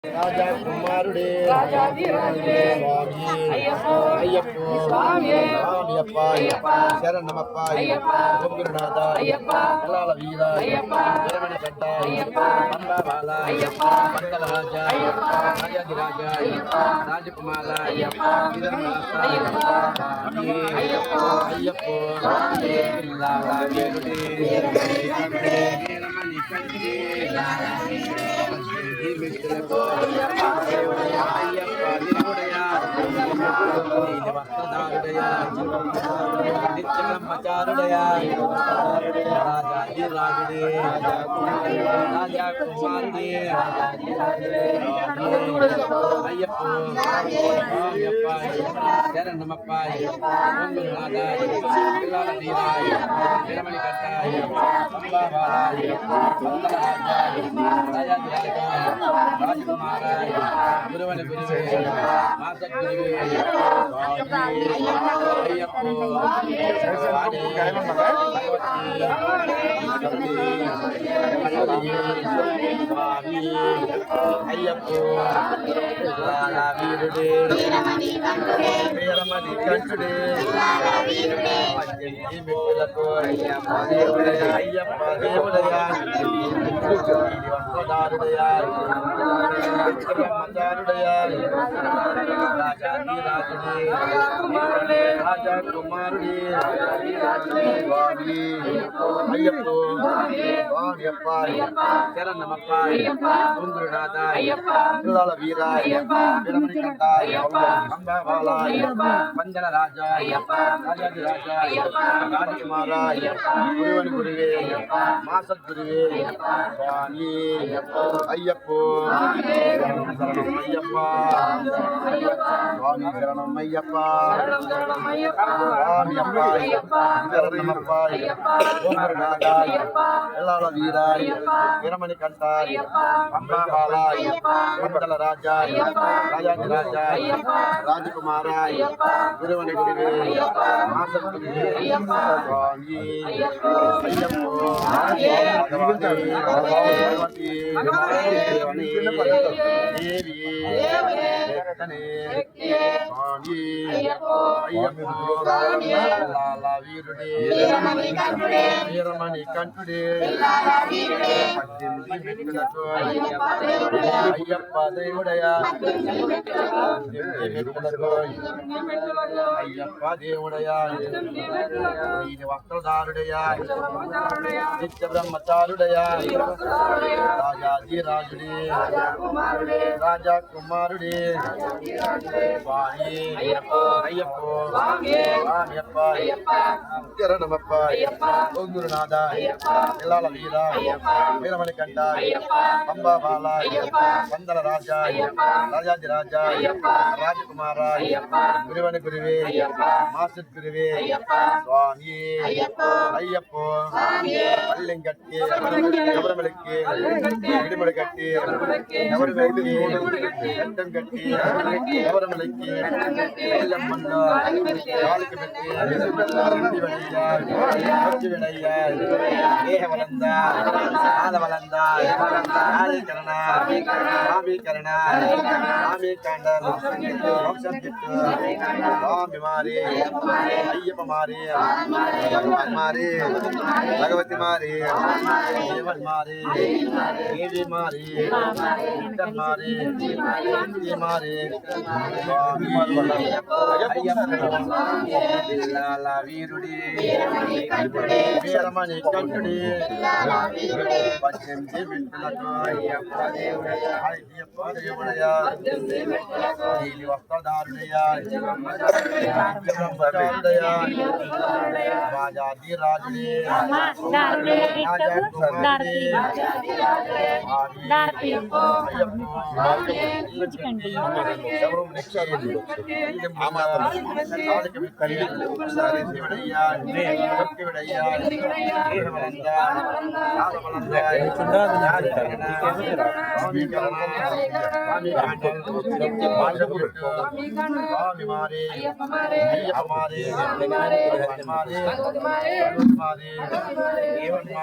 రాజా కుమారుడే స్వామి అయ్యప్ప స్వామియప్ప శరణమప్ప గురునాథ కులాల వీర వీరమణి గడ్డ అంబాబాల మంగళరాజ రాజాదిరాజ రాజకుమార అయ్యప్ప నిత్యబ్రహ్మచారుడయా రాజాదిరాజుడే రాజా కుమారుడే అయ్యప్ప శరణమప్ప గురునాథ పిల్లల వీరాయ వీరమణి కట్టాయ అంబాబాలాయ మంగళరాజాయ రాజాదిరాజాయ రాజకుమారాయ గురువని గురువే మాసగురువే అయ్యప్ప స్వామి అయ్యప్ప వీరుడే వీరమణి కంఠుడే మెట్టులకు అయ్యప్ప దేవుడయా వస్త్రదారుడయా బ్రహ్మచారుడయా రాజాదిరాజుడే రాజా కుమారుడే స్వామి అయ్యప్ప స్వామియప్ప శరణమప్ప గురునాథ పిల్లల వీర వీరమణి కంఠాయ అంబాబాలాయ మంగళరాజాయ రాజాదిరాజాయ రాజకుమారాయ గురువని గురువే మాసద్గురువే స్వామి అయ్యప్ప శరణమయ్యప్ప స్వామి శరణమయ్యప్ప స్వామియప్ప శరణమప్ప గురునాథాయ పిల్లల వీరాయ వీరమణి కంఠాయ అంబాబాలాయ మంగళరాజాయ రాజాదిరాజాయ రాజకుమారాయ గురువని గురువే మాసద్గురువే స్వామి వీరుడే వీరమణి కంఠుడే అయ్యప్ప దేవుడయా అయ్యప్ప దేవుడయా వస్త్రదారుడయా నిత్య బ్రహ్మచారుడయా రాజాదిరాజుడే రాజా కుమారుడే స్వామి అయ్యప్ప స్వామియప్ప శరణమప్ప గురునాథ పిల్లల వీర వీరమణి కంఠ అంబాబాలాయ మంగళరాజాయ రాజాదిరాజాయ రాజకుమారాయ గురువని గురువే మాసద్గురువే స్వామి అయ్యప్ప పల్లెం కట్టి ఎవరమలకి విడిముడి కట్టి ఎవరి వ్యక్తి గడ్డం కట్టి ఎవరమలకి ఎల్లమ్మన్న కాలికి పెట్టి విడయ్యా దేహవలంద ఆదవలంద ఆదీకరణ ఆమీకరణ ఆమీకాండ మోక్షం తిట్టు స్వామి మారి అయ్యప్ప మారి భగవాన్ మారి భగవతి మారి దేవన్ మారి దేవి మారి విఠల్ మారి హిందీ మారి స్వామి పిల్లల వీరుడి వీరమణి కంఠుడి 18 మెట్టులకు అయ్యప్ప దేవుడయా నీలి వస్త్రదారుడయా బ్రహ్మచారుడయా రాజాదిరాజుడే రాజా కుమారుడే